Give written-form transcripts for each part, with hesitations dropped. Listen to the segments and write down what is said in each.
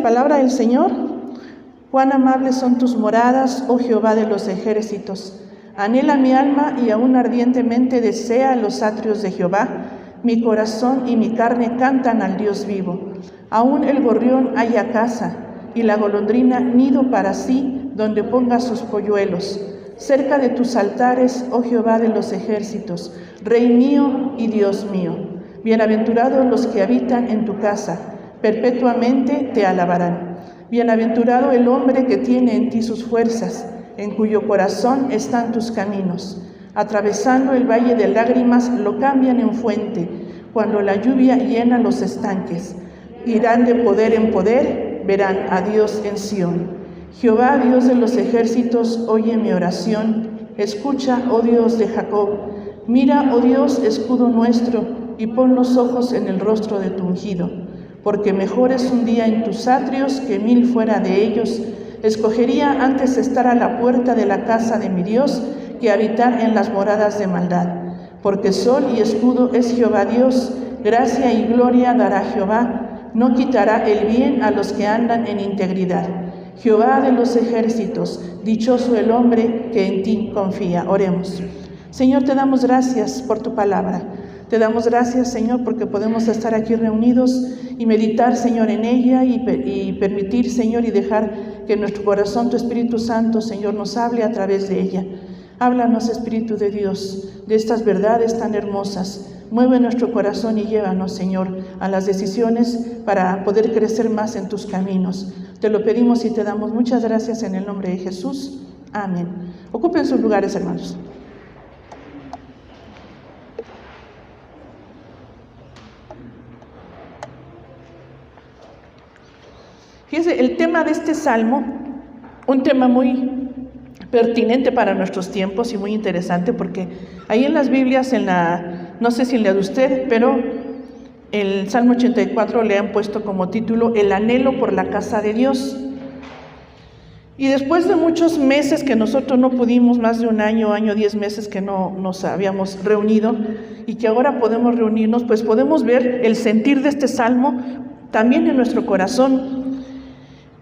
la palabra del Señor. Cuán amables son tus moradas, oh Jehová de los ejércitos. Anhela mi alma y aún ardientemente desea los atrios de Jehová. Mi corazón y mi carne cantan al Dios vivo. Aún el gorrión halla casa y la golondrina nido para sí, donde ponga sus polluelos. Cerca de tus altares, oh Jehová de los ejércitos, Rey mío y Dios mío. Bienaventurados los que habitan en tu casa, perpetuamente te alabarán. Bienaventurado el hombre que tiene en ti sus fuerzas, en cuyo corazón están tus caminos. Atravesando el valle de lágrimas lo cambian en fuente, cuando la lluvia llena los estanques. Irán de poder en poder, verán a Dios en Sión. Jehová, Dios de los ejércitos, oye mi oración. Escucha, oh Dios de Jacob. Mira, oh Dios, escudo nuestro, y pon los ojos en el rostro de tu ungido. Porque mejor es un día en tus atrios que 1000 fuera de ellos. Escogería antes estar a la puerta de la casa de mi Dios que habitar en las moradas de maldad. Porque sol y escudo es Jehová Dios, gracia y gloria dará Jehová, no quitará el bien a los que andan en integridad. Jehová de los ejércitos, dichoso el hombre que en ti confía. Oremos. Señor, te damos gracias por tu palabra. Te damos gracias, Señor, porque podemos estar aquí reunidos y meditar, Señor, en ella y permitir, Señor, y dejar que nuestro corazón, tu Espíritu Santo, Señor, nos hable a través de ella. Háblanos, Espíritu de Dios, de estas verdades tan hermosas. Mueve nuestro corazón y llévanos, Señor, a las decisiones para poder crecer más en tus caminos. Te lo pedimos y te damos muchas gracias en el nombre de Jesús. Amén. Ocupen sus lugares, hermanos. Fíjense, el tema de este salmo, un tema muy pertinente para nuestros tiempos y muy interesante, porque ahí en las Biblias, no sé si en la de usted, pero el Salmo 84 le han puesto como título El anhelo por la casa de Dios. Y después de muchos meses que nosotros no pudimos, más de un año, 10 meses que no nos habíamos reunido, y que ahora podemos reunirnos, pues podemos ver el sentir de este salmo también en nuestro corazón.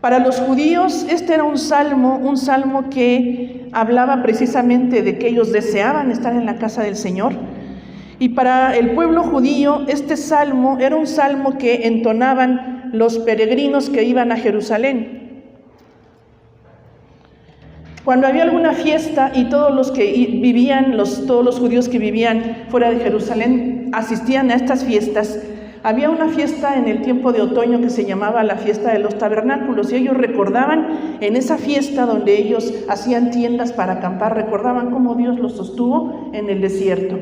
Para los judíos este era un salmo que hablaba precisamente de que ellos deseaban estar en la casa del Señor. Y para el pueblo judío este salmo era un salmo que entonaban los peregrinos que iban a Jerusalén. Cuando había alguna fiesta y todos los judíos que vivían fuera de Jerusalén asistían a estas fiestas, había una fiesta en el tiempo de otoño que se llamaba la fiesta de los tabernáculos, y ellos recordaban en esa fiesta donde ellos hacían tiendas para acampar, recordaban cómo Dios los sostuvo en el desierto.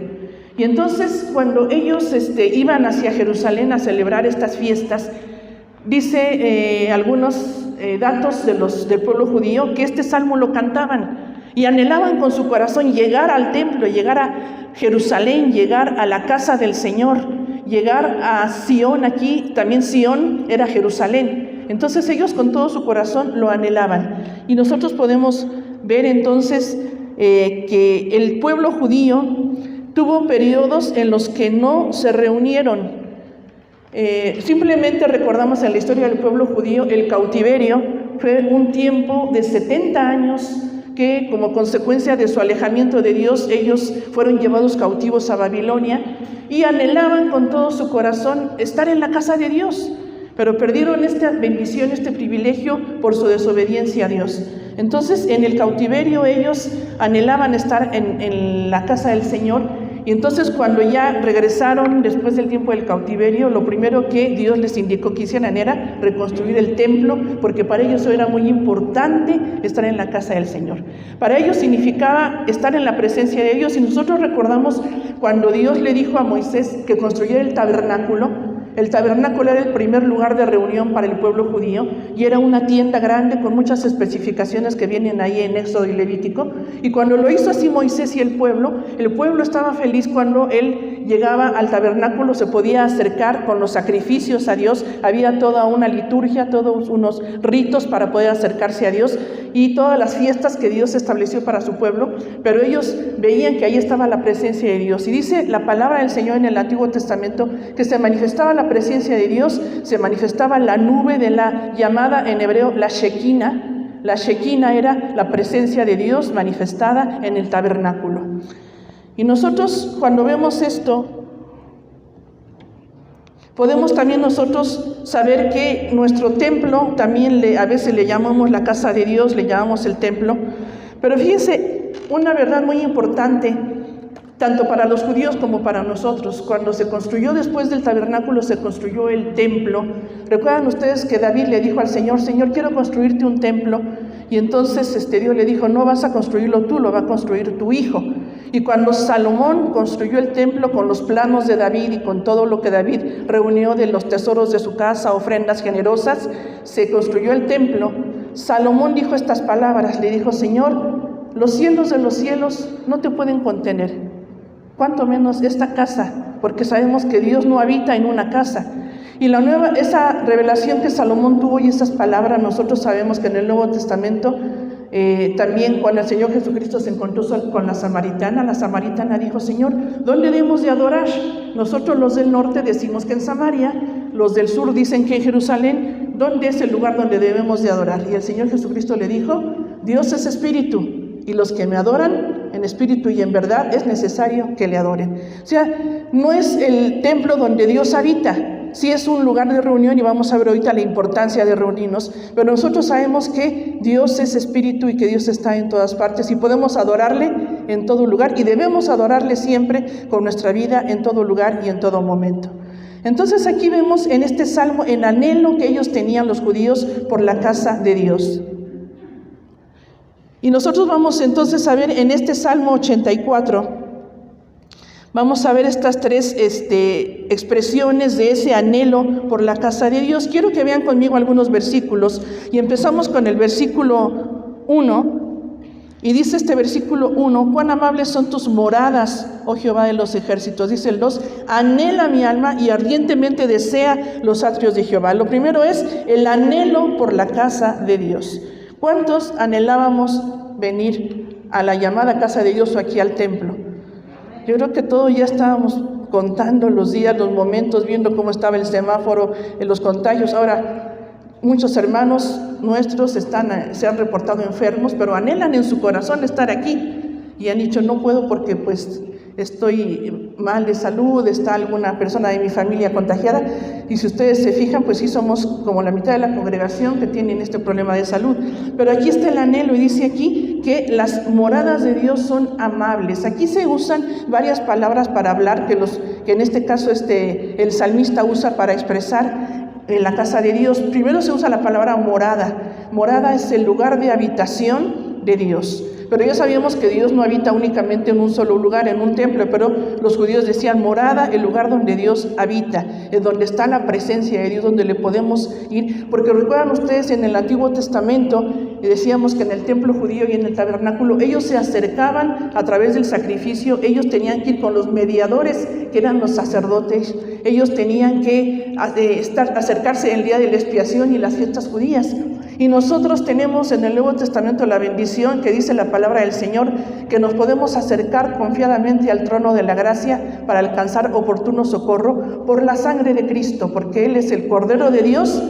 Y entonces cuando ellos iban hacia Jerusalén a celebrar estas fiestas, dice algunos datos del pueblo judío que este salmo lo cantaban y anhelaban con su corazón llegar al templo, llegar a Jerusalén, llegar a la casa del Señor, llegar a Sión. Aquí también Sión era Jerusalén. Entonces ellos con todo su corazón lo anhelaban. Y nosotros podemos ver entonces que el pueblo judío tuvo periodos en los que no se reunieron. Simplemente recordamos en la historia del pueblo judío el cautiverio. Fue un tiempo de 70 años que como consecuencia de su alejamiento de Dios, ellos fueron llevados cautivos a Babilonia y anhelaban con todo su corazón estar en la casa de Dios, pero perdieron esta bendición, este privilegio por su desobediencia a Dios. Entonces, en el cautiverio ellos anhelaban estar en la casa del Señor. Y entonces cuando ya regresaron después del tiempo del cautiverio, lo primero que Dios les indicó que hicieran era reconstruir el templo, porque para ellos era muy importante estar en la casa del Señor. Para ellos significaba estar en la presencia de Dios. Y nosotros recordamos cuando Dios le dijo a Moisés que construyera el tabernáculo. El tabernáculo era el primer lugar de reunión para el pueblo judío y era una tienda grande con muchas especificaciones que vienen ahí en Éxodo y Levítico. Y cuando lo hizo así Moisés y el pueblo estaba feliz cuando él llegaba al tabernáculo, se podía acercar con los sacrificios a Dios. Había toda una liturgia, todos unos ritos para poder acercarse a Dios y todas las fiestas que Dios estableció para su pueblo, pero ellos veían que ahí estaba la presencia de Dios. Y dice la palabra del Señor en el Antiguo Testamento que se manifestaba la la presencia de Dios, se manifestaba la nube de la llamada en hebreo la Shekinah. La Shekinah era la presencia de Dios manifestada en el tabernáculo. Y nosotros, cuando vemos esto, podemos también nosotros saber que nuestro templo, también a veces le llamamos la casa de Dios, le llamamos el templo, pero fíjense, una verdad muy importante, tanto para los judíos como para nosotros. Cuando se construyó después del tabernáculo, se construyó el templo. ¿Recuerdan ustedes que David le dijo al Señor, Señor, quiero construirte un templo? Y entonces Dios le dijo, no vas a construirlo tú, lo va a construir tu hijo. Y cuando Salomón construyó el templo con los planos de David y con todo lo que David reunió de los tesoros de su casa, ofrendas generosas, se construyó el templo. Salomón dijo estas palabras, le dijo, Señor, los cielos de los cielos no te pueden contener, cuanto menos esta casa, porque sabemos que Dios no habita en una casa. Y esa revelación que Salomón tuvo y esas palabras, nosotros sabemos que en el Nuevo Testamento, también cuando el Señor Jesucristo se encontró con la samaritana dijo, Señor, ¿dónde debemos de adorar? Nosotros los del norte decimos que en Samaria, los del sur dicen que en Jerusalén. ¿Dónde es el lugar donde debemos de adorar? Y el Señor Jesucristo le dijo, Dios es espíritu, y los que me adoran en espíritu y en verdad es necesario que le adoren. O sea, no es el templo donde Dios habita, sí es un lugar de reunión y vamos a ver ahorita la importancia de reunirnos, pero nosotros sabemos que Dios es espíritu y que Dios está en todas partes y podemos adorarle en todo lugar y debemos adorarle siempre con nuestra vida en todo lugar y en todo momento. Entonces aquí vemos en este salmo el anhelo que ellos tenían los judíos por la casa de Dios. Y nosotros vamos entonces a ver en este Salmo 84, vamos a ver estas tres expresiones de ese anhelo por la casa de Dios. Quiero que vean conmigo algunos versículos y empezamos con el versículo 1. Y dice este versículo 1, cuán amables son tus moradas, oh Jehová de los ejércitos. Dice el 2, anhela mi alma y ardientemente desea los atrios de Jehová. Lo primero es el anhelo por la casa de Dios. ¿Cuántos anhelábamos venir a la llamada casa de Dios o aquí al templo? Yo creo que todos ya estábamos contando los días, los momentos, viendo cómo estaba el semáforo, los contagios. Ahora, muchos hermanos nuestros se han reportado enfermos, pero anhelan en su corazón estar aquí. Y han dicho, no puedo porque pues estoy mal de salud, está alguna persona de mi familia contagiada. Y si ustedes se fijan, pues sí somos como la mitad de la congregación que tienen este problema de salud. Pero aquí está el anhelo y dice aquí que las moradas de Dios son amables. Aquí se usan varias palabras para hablar, que en este caso el salmista usa para expresar en la casa de Dios. Primero se usa la palabra morada. Morada es el lugar de habitación de Dios. Pero ya sabíamos que Dios no habita únicamente en un solo lugar, en un templo, pero los judíos decían morada, el lugar donde Dios habita, es donde está la presencia de Dios, donde le podemos ir. Porque recuerdan ustedes en el Antiguo Testamento, decíamos que en el templo judío y en el tabernáculo, ellos se acercaban a través del sacrificio, ellos tenían que ir con los mediadores, que eran los sacerdotes, ellos tenían que acercarse el día de la expiación y las fiestas judías. Y nosotros tenemos en el Nuevo Testamento la bendición que dice la palabra del Señor, que nos podemos acercar confiadamente al trono de la gracia para alcanzar oportuno socorro por la sangre de Cristo, porque Él es el Cordero de Dios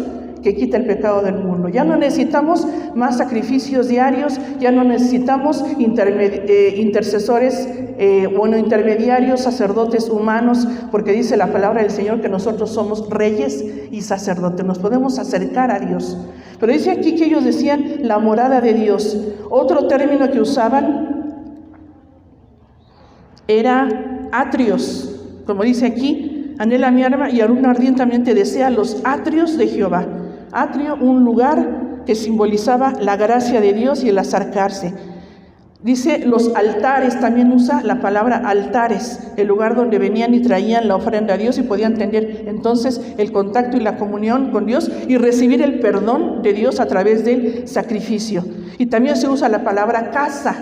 que quita el pecado del mundo. Ya no necesitamos más sacrificios diarios, ya no necesitamos intercesores, intermediarios, sacerdotes humanos, porque dice la palabra del Señor que nosotros somos reyes y sacerdotes, nos podemos acercar a Dios. Pero dice aquí que ellos decían la morada de Dios. Otro término que usaban era atrios, como dice aquí, anhela mi alma y aún ardientemente desea los atrios de Jehová. Atrio, un lugar que simbolizaba la gracia de Dios y el acercarse. Dice los altares, también usa la palabra altares, el lugar donde venían y traían la ofrenda a Dios y podían tener entonces el contacto y la comunión con Dios y recibir el perdón de Dios a través del sacrificio. Y también se usa la palabra casa,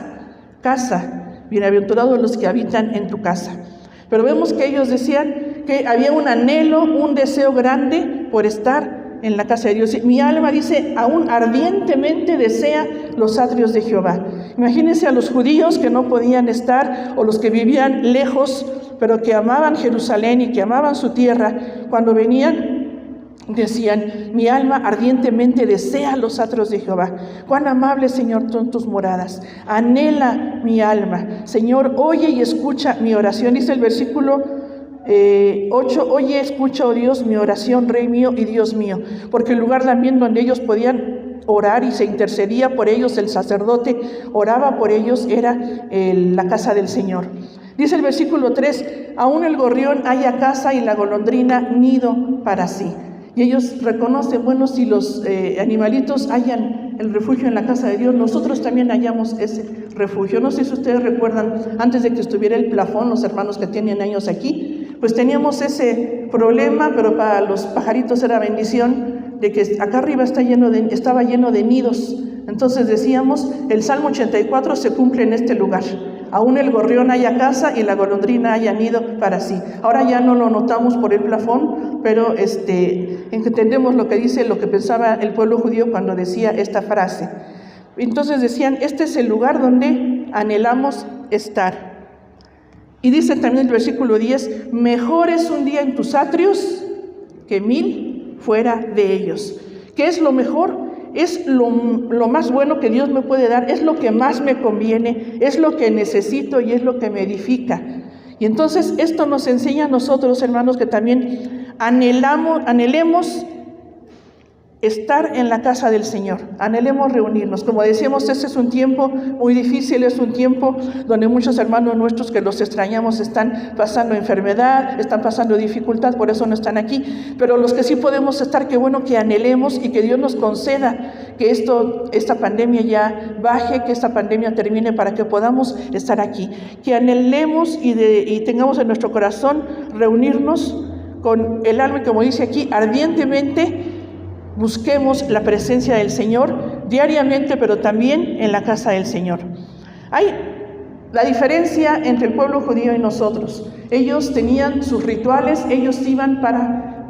bienaventurados los que habitan en tu casa. Pero vemos que ellos decían que había un anhelo, un deseo grande por estar en la casa de Dios. Mi alma, dice, aún ardientemente desea los atrios de Jehová. Imagínense a los judíos que no podían estar, o los que vivían lejos, pero que amaban Jerusalén y que amaban su tierra. Cuando venían, decían, mi alma ardientemente desea los atrios de Jehová. Cuán amables, Señor, son tus moradas. Anhela mi alma. Señor, oye y escucha mi oración. Dice el versículo 8, oye, escucha, oh Dios, mi oración, Rey mío y Dios mío. Porque el lugar también donde ellos podían orar y se intercedía por ellos, el sacerdote oraba por ellos, era la casa del Señor. Dice el versículo 3, aún el gorrión halla casa y la golondrina nido para sí. Y ellos reconocen, bueno, si los animalitos hallan el refugio en la casa de Dios, nosotros también hallamos ese refugio. No sé si ustedes recuerdan, antes de que estuviera el plafón, los hermanos que tienen años aquí, pues teníamos ese problema, pero para los pajaritos era bendición, de que acá arriba estaba lleno de nidos. Entonces decíamos, el Salmo 84 se cumple en este lugar. Aún el gorrión haya casa y la golondrina haya nido para sí. Ahora ya no lo notamos por el plafón, pero entendemos lo que dice, lo que pensaba el pueblo judío cuando decía esta frase. Entonces decían, este es el lugar donde anhelamos estar. Y dice también el versículo 10, mejor es un día en tus atrios que 1000 fuera de ellos. ¿Qué es lo mejor? Es lo más bueno que Dios me puede dar, es lo que más me conviene, es lo que necesito y es lo que me edifica. Y entonces esto nos enseña a nosotros, hermanos, que también anhelemos estar en la casa del Señor, anhelemos reunirnos. Como decíamos, este es un tiempo muy difícil, es un tiempo donde muchos hermanos nuestros que los extrañamos están pasando enfermedad, están pasando dificultad, por eso no están aquí. Pero los que sí podemos estar, qué bueno que anhelemos y que Dios nos conceda que esta pandemia ya baje, que esta pandemia termine para que podamos estar aquí. Que anhelemos y tengamos en nuestro corazón reunirnos con el alma, como dice aquí, ardientemente. Busquemos la presencia del Señor diariamente, pero también en la casa del Señor. Hay la diferencia entre el pueblo judío y nosotros. Ellos tenían sus rituales, ellos iban para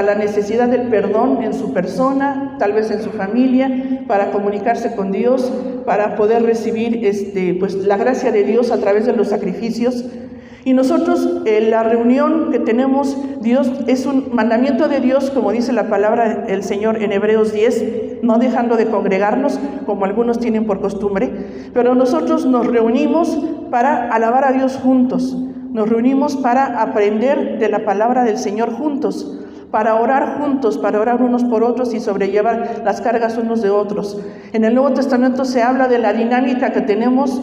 la necesidad del perdón en su persona, tal vez en su familia, para comunicarse con Dios, para poder recibir la gracia de Dios a través de los sacrificios. Y nosotros, la reunión que tenemos, Dios, es un mandamiento de Dios, como dice la palabra del Señor en Hebreos 10, no dejando de congregarnos, como algunos tienen por costumbre, pero nosotros nos reunimos para alabar a Dios juntos, nos reunimos para aprender de la palabra del Señor juntos, para orar juntos, para orar unos por otros y sobrellevar las cargas unos de otros. En el Nuevo Testamento se habla de la dinámica que tenemos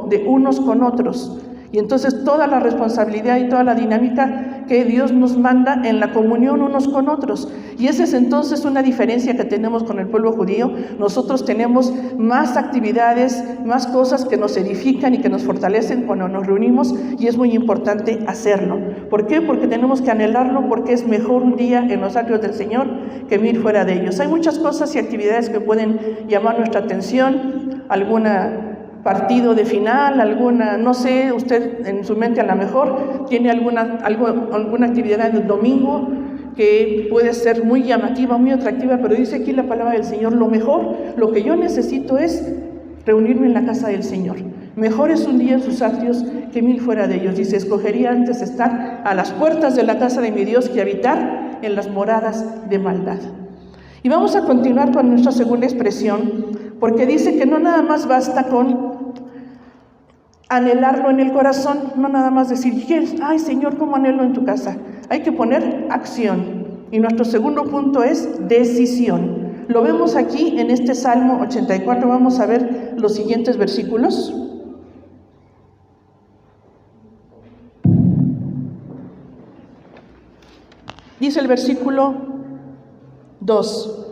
de unos con otros. Y entonces toda la responsabilidad y toda la dinámica que Dios nos manda en la comunión unos con otros. Y esa es entonces una diferencia que tenemos con el pueblo judío. Nosotros tenemos más actividades, más cosas que nos edifican y que nos fortalecen cuando nos reunimos, y es muy importante hacerlo. ¿Por qué? Porque tenemos que anhelarlo, porque es mejor un día en los atrios del Señor que 1000 fuera de ellos. Hay muchas cosas y actividades que pueden llamar nuestra atención, alguna partido de final, alguna, no sé, usted en su mente a lo mejor tiene alguna actividad del domingo que puede ser muy llamativa, muy atractiva, pero dice aquí la palabra del Señor, lo mejor, lo que yo necesito es reunirme en la casa del Señor. Mejor es un día en sus atrios que 1000 fuera de ellos. Dice, escogería antes estar a las puertas de la casa de mi Dios que habitar en las moradas de maldad. Y vamos a continuar con nuestra segunda expresión, porque dice que no nada más basta con anhelarlo en el corazón, no nada más decir, ay Señor, ¿cómo anhelo en tu casa? Hay que poner acción. Y nuestro segundo punto es decisión. Lo vemos aquí en este Salmo 84, vamos a ver los siguientes versículos. Dice el versículo 2,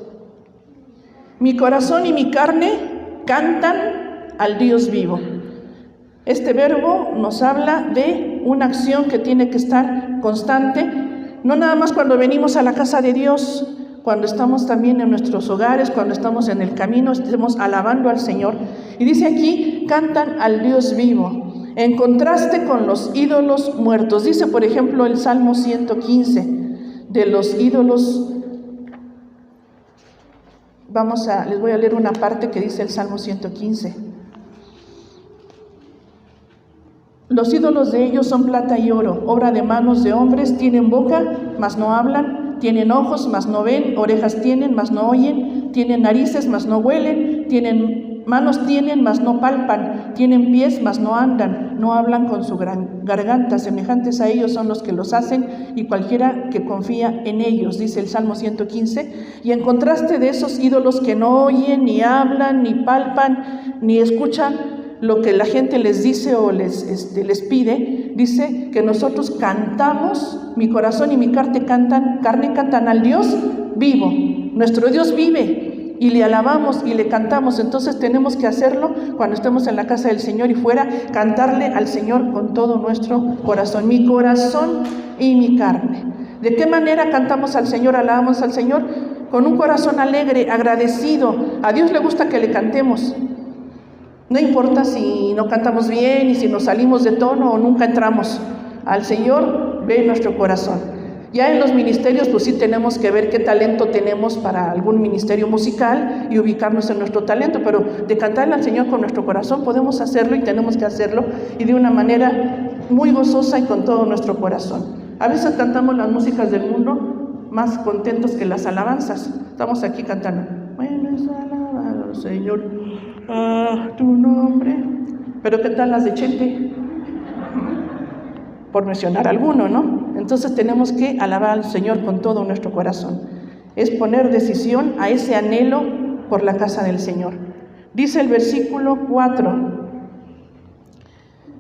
mi corazón y mi carne cantan al Dios vivo. Este verbo nos habla de una acción que tiene que estar constante, no nada más cuando venimos a la casa de Dios, cuando estamos también en nuestros hogares, cuando estamos en el camino, estemos alabando al Señor. Y dice aquí, cantan al Dios vivo, en contraste con los ídolos muertos. Dice, por ejemplo, el Salmo 115, de los ídolos les voy a leer una parte que dice el Salmo 115. Los ídolos de ellos son plata y oro, obra de manos de hombres, tienen boca, mas no hablan, tienen ojos, mas no ven, orejas tienen, mas no oyen, tienen narices, mas no huelen, manos tienen, mas no palpan, tienen pies, mas no andan, no hablan con su garganta, semejantes a ellos son los que los hacen, y cualquiera que confía en ellos, dice el Salmo 115, y en contraste de esos ídolos que no oyen, ni hablan, ni palpan, ni escuchan lo que la gente les dice o les pide, dice que nosotros cantamos, mi corazón y mi carne cantan al Dios vivo. Nuestro Dios vive y le alabamos y le cantamos. Entonces tenemos que hacerlo cuando estemos en la casa del Señor y fuera, cantarle al Señor con todo nuestro corazón, mi corazón y mi carne. ¿De qué manera cantamos al Señor, alabamos al Señor? Con un corazón alegre, agradecido. A Dios le gusta que le cantemos. No importa si no cantamos bien y si nos salimos de tono o nunca entramos. Al Señor ve nuestro corazón. Ya en los ministerios, pues sí tenemos que ver qué talento tenemos para algún ministerio musical y ubicarnos en nuestro talento, pero de cantarle al Señor con nuestro corazón podemos hacerlo y tenemos que hacerlo y de una manera muy gozosa y con todo nuestro corazón. A veces cantamos las músicas del mundo más contentos que las alabanzas. Estamos aquí cantando. Bueno, es alabado, Señor, a tu nombre. Pero ¿qué tal las de Chente? Por mencionar alguno, ¿no? Entonces tenemos que alabar al Señor con todo nuestro corazón. Es poner decisión a ese anhelo por la casa del Señor. Dice el versículo 4.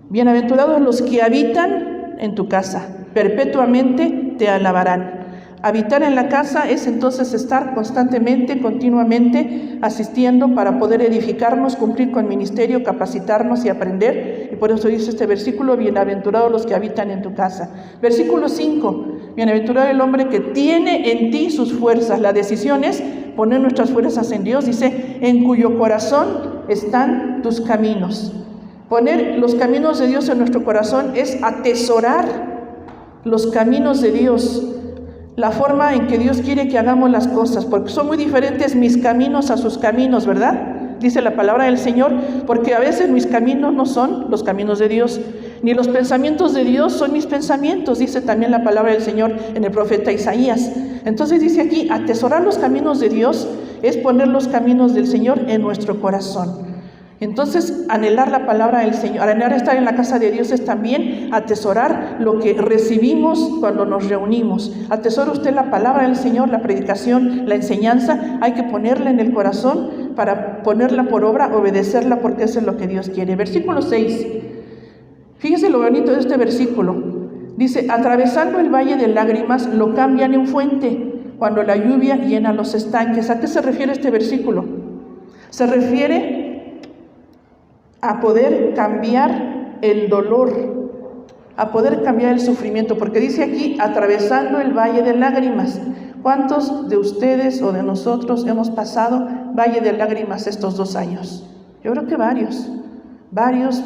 Bienaventurados los que habitan en tu casa, perpetuamente te alabarán. Habitar en la casa es entonces estar constantemente, continuamente asistiendo para poder edificarnos, cumplir con ministerio, capacitarnos y aprender. Y por eso dice este versículo, bienaventurados los que habitan en tu casa. Versículo 5, bienaventurado el hombre que tiene en ti sus fuerzas. La decisión es poner nuestras fuerzas en Dios. Dice, en cuyo corazón están tus caminos. Poner los caminos de Dios en nuestro corazón es atesorar los caminos de Dios. La forma en que Dios quiere que hagamos las cosas, porque son muy diferentes mis caminos a sus caminos, ¿verdad? Dice la palabra del Señor, porque a veces mis caminos no son los caminos de Dios, ni los pensamientos de Dios son mis pensamientos, dice también la palabra del Señor en el profeta Isaías. Entonces dice aquí, atesorar los caminos de Dios es poner los caminos del Señor en nuestro corazón. Entonces, anhelar la palabra del Señor, anhelar estar en la casa de Dios es también atesorar lo que recibimos cuando nos reunimos. Atesora usted la palabra del Señor, la predicación, la enseñanza, hay que ponerla en el corazón para ponerla por obra, obedecerla, porque eso es lo que Dios quiere. Versículo 6. Fíjese lo bonito de este versículo. Dice, atravesando el valle de lágrimas lo cambian en fuente, cuando la lluvia llena los estanques. ¿A qué se refiere este versículo? Se refiere a poder cambiar el dolor, a poder cambiar el sufrimiento, porque dice aquí, atravesando el valle de lágrimas. ¿Cuántos de ustedes o de nosotros hemos pasado valle de lágrimas estos 2 años? Yo creo que varios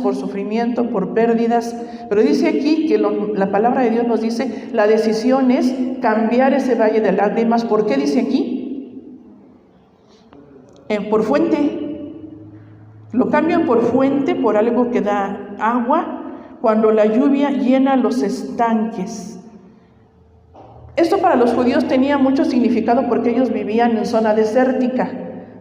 por sufrimiento, por pérdidas, pero dice aquí que la palabra de Dios nos dice, la decisión es cambiar ese valle de lágrimas. ¿Por qué dice aquí? Por fuente. Lo cambian por fuente, por algo que da agua, cuando la lluvia llena los estanques. Esto para los judíos tenía mucho significado porque ellos vivían en zona desértica,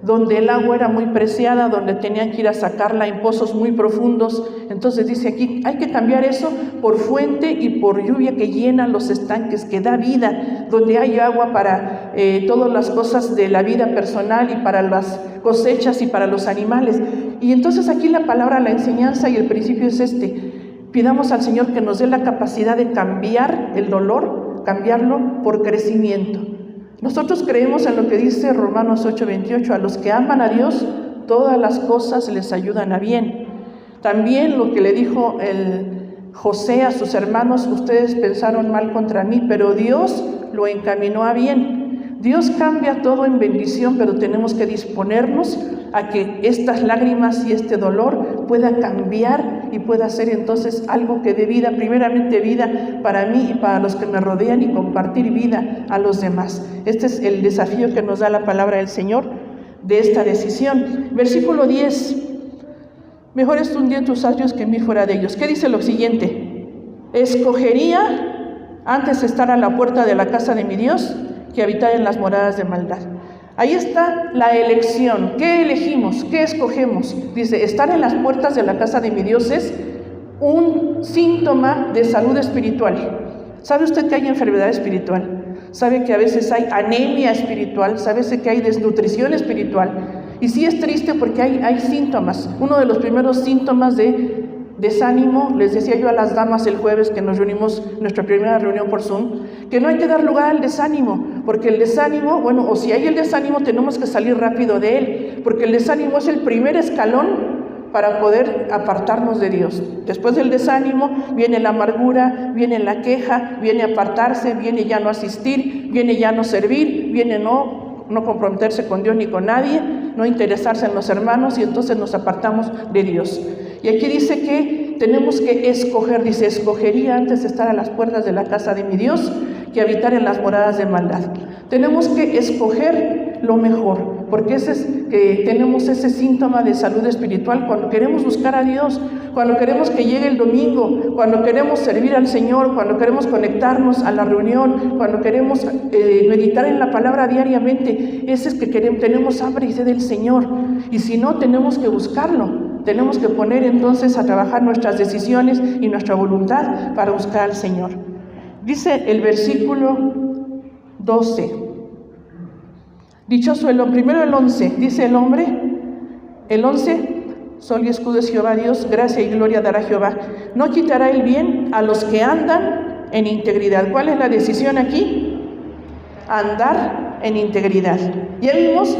donde el agua era muy preciada, donde tenían que ir a sacarla en pozos muy profundos. Entonces dice aquí, hay que cambiar eso por fuente y por lluvia que llena los estanques, que da vida, donde hay agua para todas las cosas de la vida personal y para las cosechas y para los animales. Y entonces aquí la palabra, la enseñanza y el principio es este. Pidamos al Señor que nos dé la capacidad de cambiar el dolor, cambiarlo por crecimiento. Nosotros creemos en lo que dice Romanos 8:28, a los que aman a Dios, todas las cosas les ayudan a bien. También lo que le dijo el José a sus hermanos, ustedes pensaron mal contra mí, pero Dios lo encaminó a bien. Dios cambia todo en bendición, pero tenemos que disponernos a que estas lágrimas y este dolor pueda cambiar y pueda ser entonces algo que dé vida, primeramente vida para mí y para los que me rodean, y compartir vida a los demás. Este es el desafío que nos da la palabra del Señor de esta decisión. Versículo 10. Mejor es un día en tus atrios que 1000 fuera de ellos. ¿Qué dice lo siguiente? Escogería antes estar a la puerta de la casa de mi Dios que habitar en las moradas de maldad. Ahí está la elección. ¿Qué elegimos? ¿Qué escogemos? Dice, estar en las puertas de la casa de mi Dios es un síntoma de salud espiritual. ¿Sabe usted que hay enfermedad espiritual? ¿Sabe que a veces hay anemia espiritual? ¿Sabe que hay desnutrición espiritual? Y sí es triste porque hay síntomas. Uno de los primeros síntomas de desánimo, les decía yo a las damas el jueves que nos reunimos, nuestra primera reunión por Zoom, que no hay que dar lugar al desánimo, porque el desánimo, o si hay el desánimo tenemos que salir rápido de él, porque el desánimo es el primer escalón para poder apartarnos de Dios. Después del desánimo viene la amargura, viene la queja, viene apartarse, viene ya no asistir, viene ya no servir, viene no comprometerse con Dios ni con nadie, no interesarse en los hermanos, y entonces nos apartamos de Dios. Y aquí dice que tenemos que escoger, dice, escogería antes estar a las puertas de la casa de mi Dios que habitar en las moradas de maldad. Tenemos que escoger lo mejor, porque tenemos ese síntoma de salud espiritual cuando queremos buscar a Dios, cuando queremos que llegue el domingo, cuando queremos servir al Señor, cuando queremos conectarnos a la reunión, cuando queremos meditar en la palabra diariamente. Ese es que tenemos hambre y sed del Señor, y si no, tenemos que buscarlo. Tenemos que poner entonces a trabajar nuestras decisiones y nuestra voluntad para buscar al Señor. Dice el versículo 12. Dichoso el hombre, primero el 11, dice el hombre, el 11, sol y escudo es Jehová Dios, gracia y gloria dará Jehová. No quitará el bien a los que andan en integridad. ¿Cuál es la decisión aquí? Andar en integridad. Ya vimos,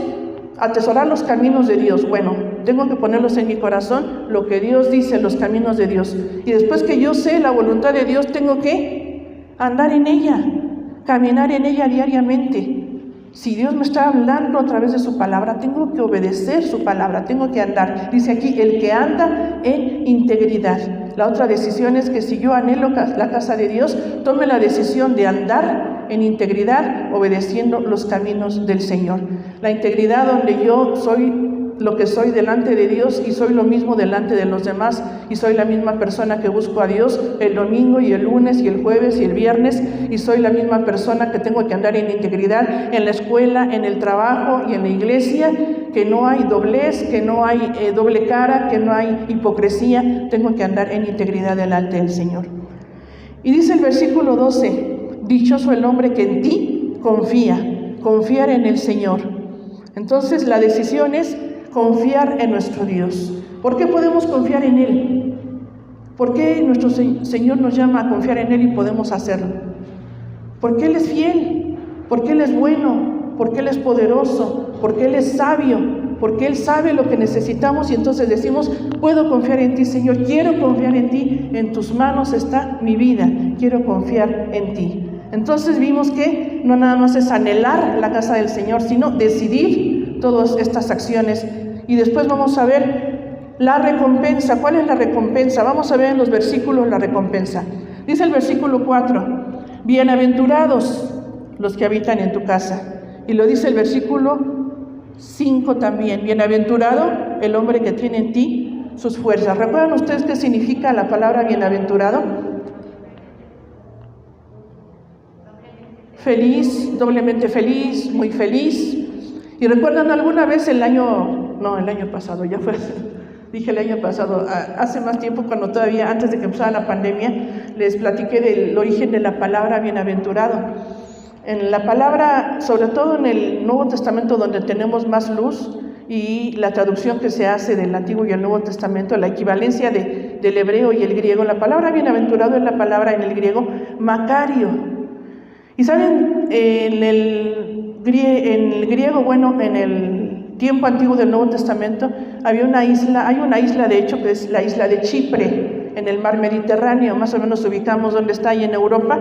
atesorar los caminos de Dios. Bueno, tengo que ponerlos en mi corazón, lo que Dios dice, los caminos de Dios. Y después que yo sé la voluntad de Dios, tengo que andar en ella, caminar en ella diariamente. Si Dios me está hablando a través de su palabra, tengo que obedecer su palabra, tengo que andar. Dice aquí, el que anda en integridad. La otra decisión es que si yo anhelo la casa de Dios, tome la decisión de andar en integridad, obedeciendo los caminos del Señor. La integridad donde yo soy lo que soy delante de Dios y soy lo mismo delante de los demás, y soy la misma persona que busco a Dios el domingo y el lunes y el jueves y el viernes, y soy la misma persona que tengo que andar en integridad en la escuela, en el trabajo y en la iglesia, que no hay doblez, que no hay doble cara, que no hay hipocresía. Tengo que andar en integridad delante del Señor. Y dice el versículo 12, dichoso el hombre que en ti confía, confiar en el Señor. Entonces la decisión es confiar en nuestro Dios. ¿Por qué podemos confiar en Él? ¿Por qué nuestro Señor nos llama a confiar en Él y podemos hacerlo? Porque Él es fiel, porque Él es bueno, porque Él es poderoso, porque Él es sabio, porque Él sabe lo que necesitamos, y entonces decimos, puedo confiar en ti, Señor, quiero confiar en ti, en tus manos está mi vida, quiero confiar en ti. Entonces vimos que no nada más es anhelar la casa del Señor, sino decidir todas estas acciones. Y después vamos a ver la recompensa. ¿Cuál es la recompensa? Vamos a ver en los versículos la recompensa. Dice el versículo 4, bienaventurados los que habitan en tu casa. Y lo dice el versículo 5 también, bienaventurado el hombre que tiene en ti sus fuerzas. ¿Recuerdan ustedes qué significa la palabra bienaventurado? Feliz, doblemente feliz, muy feliz. ¿Y recuerdan alguna vez el año pasado, ya fue, dije el año pasado, hace más tiempo, cuando todavía, antes de que empezara la pandemia, les platiqué del origen de la palabra bienaventurado? En la palabra, sobre todo en el Nuevo Testamento, donde tenemos más luz, y la traducción que se hace del Antiguo y el Nuevo Testamento, la equivalencia del hebreo y el griego, la palabra bienaventurado es la palabra en el griego Macario. Y saben, en el griego, en el tiempo antiguo del Nuevo Testamento, hay una isla de hecho, que es la isla de Chipre, en el mar Mediterráneo, más o menos ubicamos donde está, ahí en Europa,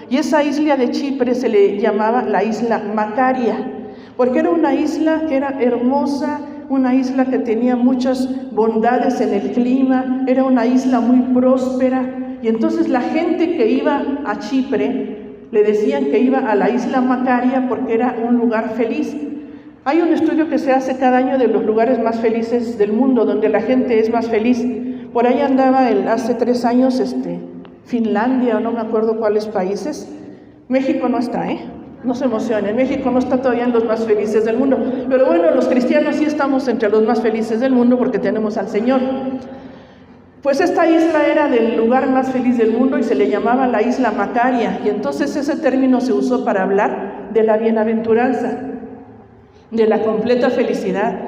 y esa isla de Chipre se le llamaba la isla Macaria, porque era una isla que era hermosa, una isla que tenía muchas bondades en el clima, era una isla muy próspera, y entonces la gente que iba a Chipre le decían que iba a la isla Macaria porque era un lugar feliz. Hay un estudio que se hace cada año de los lugares más felices del mundo, donde la gente es más feliz. Por ahí andaba hace 3 años Finlandia, o no me acuerdo cuáles países. México no está, no se emocionen, México no está todavía en los más felices del mundo. Pero bueno, los cristianos sí estamos entre los más felices del mundo porque tenemos al Señor. Pues esta isla era del lugar más feliz del mundo y se le llamaba la isla Macaria. Y entonces ese término se usó para hablar de la bienaventuranza, de la completa felicidad.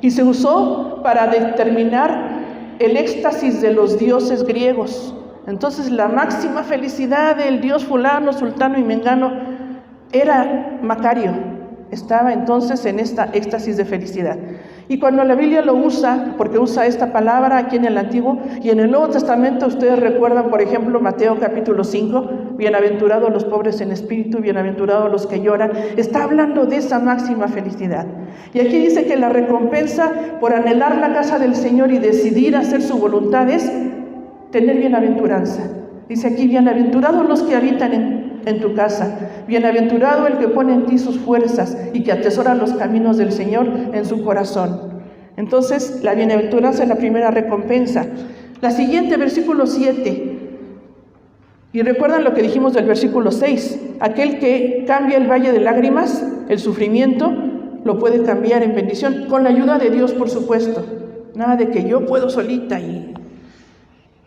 Y se usó para determinar el éxtasis de los dioses griegos. Entonces la máxima felicidad del dios fulano, sultano y mengano era Macario. Estaba entonces en esta éxtasis de felicidad. Y cuando la Biblia lo usa, porque usa esta palabra aquí en el Antiguo y en el Nuevo Testamento, ustedes recuerdan, por ejemplo, Mateo capítulo 5, bienaventurados los pobres en espíritu, bienaventurados los que lloran, está hablando de esa máxima felicidad. Y aquí dice que la recompensa por anhelar la casa del Señor y decidir hacer su voluntad es tener bienaventuranza. Dice aquí, bienaventurados los que habitan en tu casa, bienaventurado el que pone en ti sus fuerzas y que atesora los caminos del Señor en su corazón. Entonces, la bienaventuranza es la primera recompensa. La siguiente, versículo 7. Y recuerdan lo que dijimos del versículo 6. Aquel que cambia el valle de lágrimas, el sufrimiento, lo puede cambiar en bendición, con la ayuda de Dios, por supuesto. Nada de que yo puedo solita y...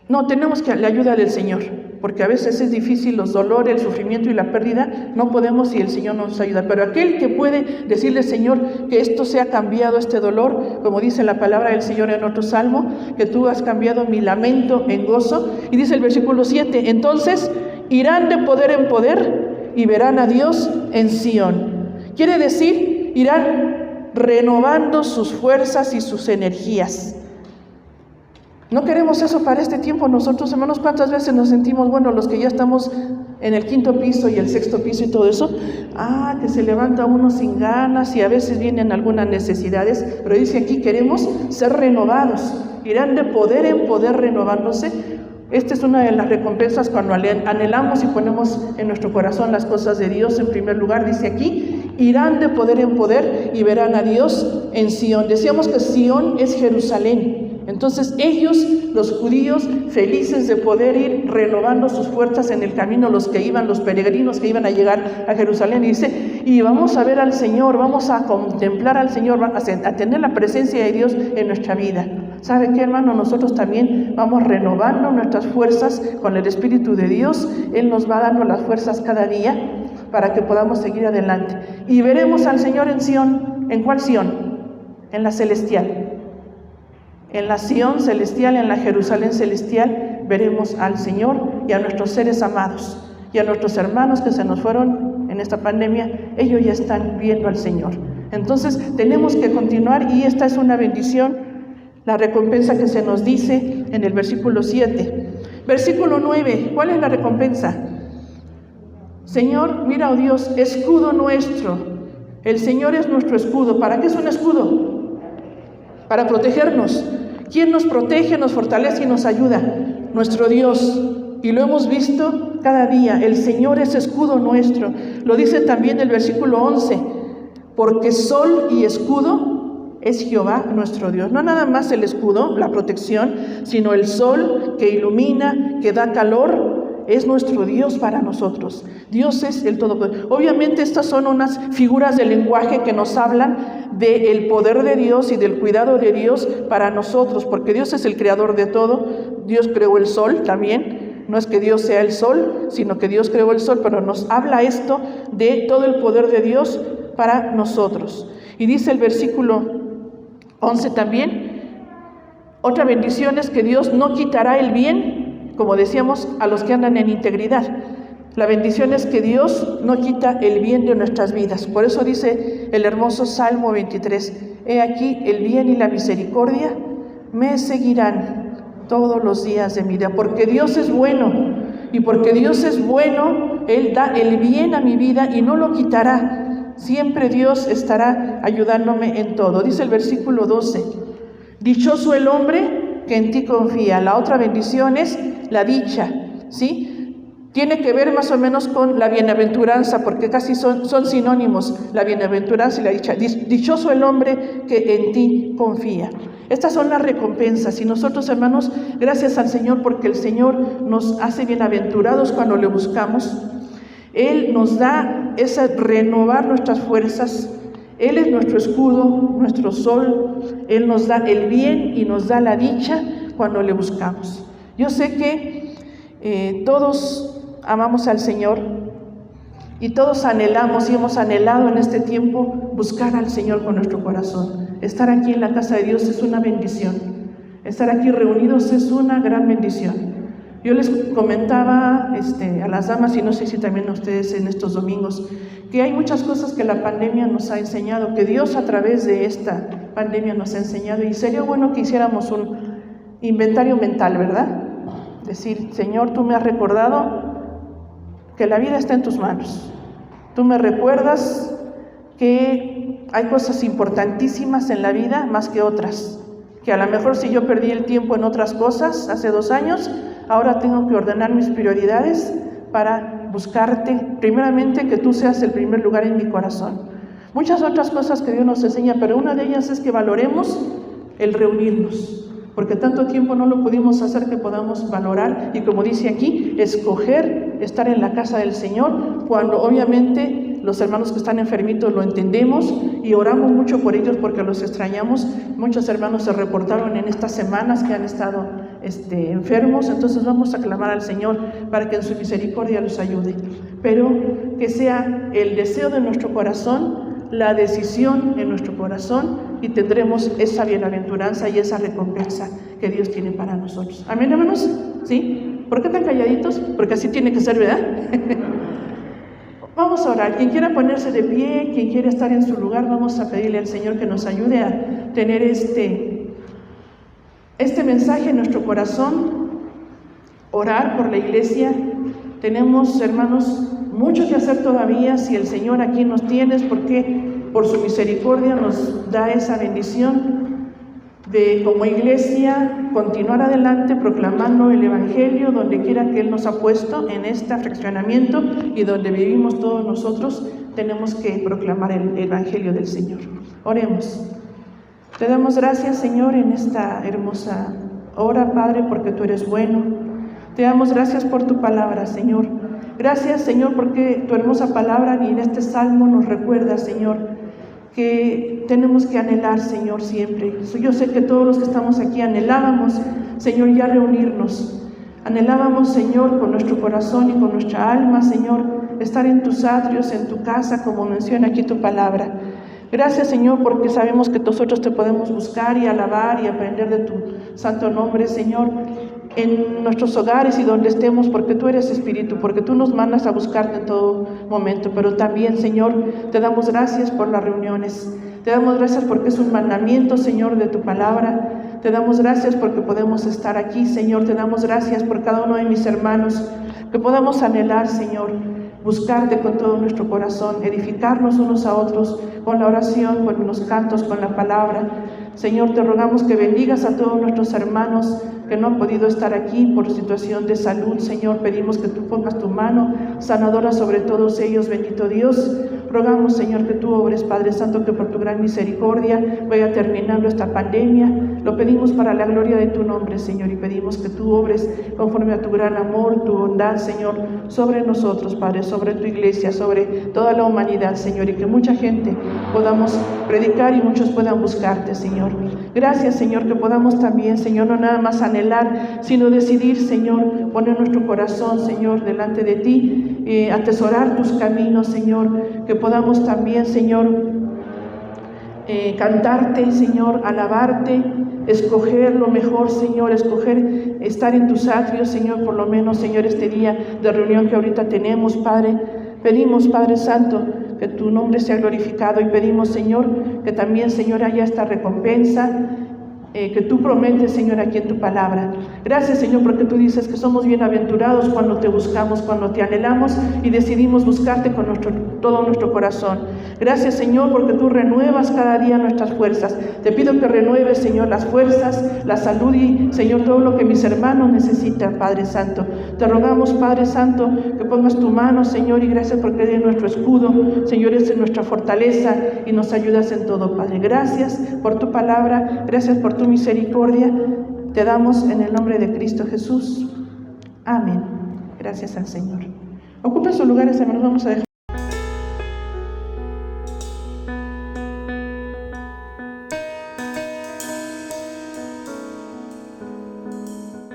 No, tenemos que la ayuda del Señor, porque a veces es difícil los dolores, el sufrimiento y la pérdida, no podemos si el Señor nos ayuda. Pero aquel que puede decirle, Señor, que esto sea cambiado, este dolor, como dice la palabra del Señor en otro salmo, que tú has cambiado mi lamento en gozo. Y dice el versículo 7, entonces irán de poder en poder y verán a Dios en Sión. Quiere decir, irán renovando sus fuerzas y sus energías. No queremos eso para este tiempo nosotros, hermanos. ¿Cuántas veces nos sentimos, bueno, los que ya estamos en el 5.º piso y el 6.º piso y todo eso, que se levanta uno sin ganas y a veces vienen algunas necesidades, pero dice aquí, queremos ser renovados, irán de poder en poder renovándose. Esta es una de las recompensas cuando anhelamos y ponemos en nuestro corazón las cosas de Dios en primer lugar. Dice aquí, irán de poder en poder y verán a Dios en Sión. Decíamos que Sión es Jerusalén. Entonces ellos, los judíos, felices de poder ir renovando sus fuerzas en el camino, los peregrinos que iban a llegar a Jerusalén, y dice, y vamos a ver al Señor, vamos a contemplar al Señor, a tener la presencia de Dios en nuestra vida. ¿Sabe qué, hermano? Nosotros también vamos renovando nuestras fuerzas con el Espíritu de Dios. Él nos va dando las fuerzas cada día para que podamos seguir adelante. Y veremos al Señor en Sión. ¿En cuál Sión? En la celestial. En la Sión celestial, en la Jerusalén celestial, veremos al Señor y a nuestros seres amados. Y a nuestros hermanos que se nos fueron en esta pandemia, ellos ya están viendo al Señor. Entonces tenemos que continuar y esta es una bendición, la recompensa que se nos dice en el versículo 7. Versículo 9, ¿cuál es la recompensa? Señor, mira, oh Dios, escudo nuestro. El Señor es nuestro escudo. ¿Para qué es un escudo? Para protegernos. ¿Quién nos protege, nos fortalece y nos ayuda? Nuestro Dios. Y lo hemos visto cada día. El Señor es escudo nuestro. Lo dice también el versículo 11. Porque sol y escudo es Jehová nuestro Dios. No nada más el escudo, la protección, sino el sol que ilumina, que da calor, es nuestro Dios para nosotros. Dios es el Todopoderoso. Obviamente estas son unas figuras de lenguaje que nos hablan del poder de Dios y del cuidado de Dios para nosotros, porque Dios es el creador de todo. Dios creó el sol también. No es que Dios sea el sol, sino que Dios creó el sol, pero nos habla esto de todo el poder de Dios para nosotros. Y dice el versículo 11 también, otra bendición es que Dios no quitará el bien, como decíamos, a los que andan en integridad. La bendición es que Dios no quita el bien de nuestras vidas. Por eso dice el hermoso Salmo 23, he aquí el bien y la misericordia me seguirán todos los días de mi vida. Porque Dios es bueno, y porque Dios es bueno, Él da el bien a mi vida y no lo quitará. Siempre Dios estará ayudándome en todo. Dice el versículo 12, dichoso el hombre que en ti confía. La otra bendición es la dicha, ¿sí? tiene que ver más o menos con la bienaventuranza, porque casi son sinónimos, la bienaventuranza y la dicha. Dichoso el hombre que en ti confía. Estas son las recompensas. Y nosotros, hermanos, gracias al Señor, porque el Señor nos hace bienaventurados cuando le buscamos. Él nos da esa renovar nuestras fuerzas. Él es nuestro escudo, nuestro sol. Él nos da el bien y nos da la dicha cuando le buscamos. Yo sé que todos amamos al Señor y todos anhelamos y hemos anhelado en este tiempo buscar al Señor con nuestro corazón. Estar aquí en la casa de Dios es una bendición. Estar aquí reunidos es una gran bendición. Yo les comentaba a las damas, y no sé si también a ustedes en estos domingos, que hay muchas cosas que la pandemia nos ha enseñado, que Dios a través de esta pandemia nos ha enseñado, y sería bueno que hiciéramos un inventario mental, ¿verdad? Decir, Señor, tú me has recordado que la vida está en tus manos. Tú me recuerdas que hay cosas importantísimas en la vida más que otras, que a lo mejor si yo perdí el tiempo en otras cosas hace 2 años, ahora tengo que ordenar mis prioridades para buscarte, primeramente que tú seas el primer lugar en mi corazón. Muchas otras cosas que Dios nos enseña, pero una de ellas es que valoremos el reunirnos, porque tanto tiempo no lo pudimos hacer que podamos valorar y, como dice aquí, escoger estar en la casa del Señor, cuando obviamente los hermanos que están enfermitos lo entendemos y oramos mucho por ellos porque los extrañamos. Muchos hermanos se reportaron en estas semanas que han estado enfermos, entonces vamos a clamar al Señor para que en su misericordia los ayude, pero que sea el deseo de nuestro corazón, la decisión en nuestro corazón, y tendremos esa bienaventuranza y esa recompensa que Dios tiene para nosotros. ¿Amén, hermanos? ¿Sí? ¿Por qué tan calladitos? Porque así tiene que ser, ¿verdad? Vamos a orar. Quien quiera ponerse de pie, quien quiera estar en su lugar, vamos a pedirle al Señor que nos ayude a tener este mensaje en nuestro corazón, orar por la iglesia. Tenemos, hermanos, mucho que hacer todavía. Si el Señor aquí nos tiene, es porque por su misericordia nos da esa bendición de, como iglesia, continuar adelante proclamando el Evangelio donde quiera que Él nos ha puesto en este fraccionamiento y donde vivimos todos nosotros. Tenemos que proclamar el Evangelio del Señor. Oremos. Te damos gracias, Señor, en esta hermosa hora, Padre, porque tú eres bueno. Te damos gracias por tu palabra, Señor. Gracias, Señor, porque tu hermosa palabra y en este salmo nos recuerda, Señor, que tenemos que anhelar, Señor, siempre. Yo sé que todos los que estamos aquí anhelábamos, Señor, ya reunirnos. Anhelábamos, Señor, con nuestro corazón y con nuestra alma, Señor, estar en tus atrios, en tu casa, como menciona aquí tu palabra. Gracias, Señor, porque sabemos que nosotros te podemos buscar y alabar y aprender de tu santo nombre, Señor, en nuestros hogares y donde estemos, porque tú eres Espíritu, porque tú nos mandas a buscarte en todo momento. Pero también, Señor, te damos gracias por las reuniones. Te damos gracias porque es un mandamiento, Señor, de tu palabra. Te damos gracias porque podemos estar aquí, Señor. Te damos gracias por cada uno de mis hermanos, que podamos anhelar, Señor, buscarte con todo nuestro corazón, edificarnos unos a otros con la oración, con los cantos, con la palabra. Señor, te rogamos que bendigas a todos nuestros hermanos que no han podido estar aquí por situación de salud. Señor, pedimos que tú pongas tu mano sanadora sobre todos ellos, bendito Dios. Rogamos, Señor, que tú obres, Padre Santo, que por tu gran misericordia vaya terminando esta pandemia. Lo pedimos para la gloria de tu nombre, Señor, y pedimos que tú obres conforme a tu gran amor, tu bondad, Señor, sobre nosotros, Padre, sobre tu iglesia, sobre toda la humanidad, Señor, y que mucha gente podamos predicar y muchos puedan buscarte, Señor. Gracias, Señor, que podamos también, Señor, no nada más anhelar, sino decidir, Señor, poner nuestro corazón, Señor, delante de ti, atesorar tus caminos, Señor, que podamos también, Señor, cantarte, Señor, alabarte, escoger lo mejor, Señor, escoger estar en tus atrios, Señor, por lo menos, Señor, este día de reunión que ahorita tenemos, Padre. Pedimos, Padre Santo, que tu nombre sea glorificado y pedimos, Señor, que también, Señor, haya esta recompensa que tú prometes, Señor, aquí en tu palabra. Gracias, Señor, porque tú dices que somos bienaventurados cuando te buscamos, cuando te anhelamos y decidimos buscarte con todo nuestro corazón. Gracias, Señor, porque tú renuevas cada día nuestras fuerzas. Te pido que renueves, Señor, las fuerzas, la salud y, Señor, todo lo que mis hermanos necesitan, Padre Santo. Te rogamos, Padre Santo, que pongas tu mano, Señor, y gracias porque eres nuestro escudo, Señor, eres nuestra fortaleza y nos ayudas en todo, Padre. Gracias por tu palabra, gracias por tu misericordia. Te damos en el nombre de Cristo Jesús. Amén. Gracias al Señor. Ocupen sus lugares, hermanos. Vamos a dejar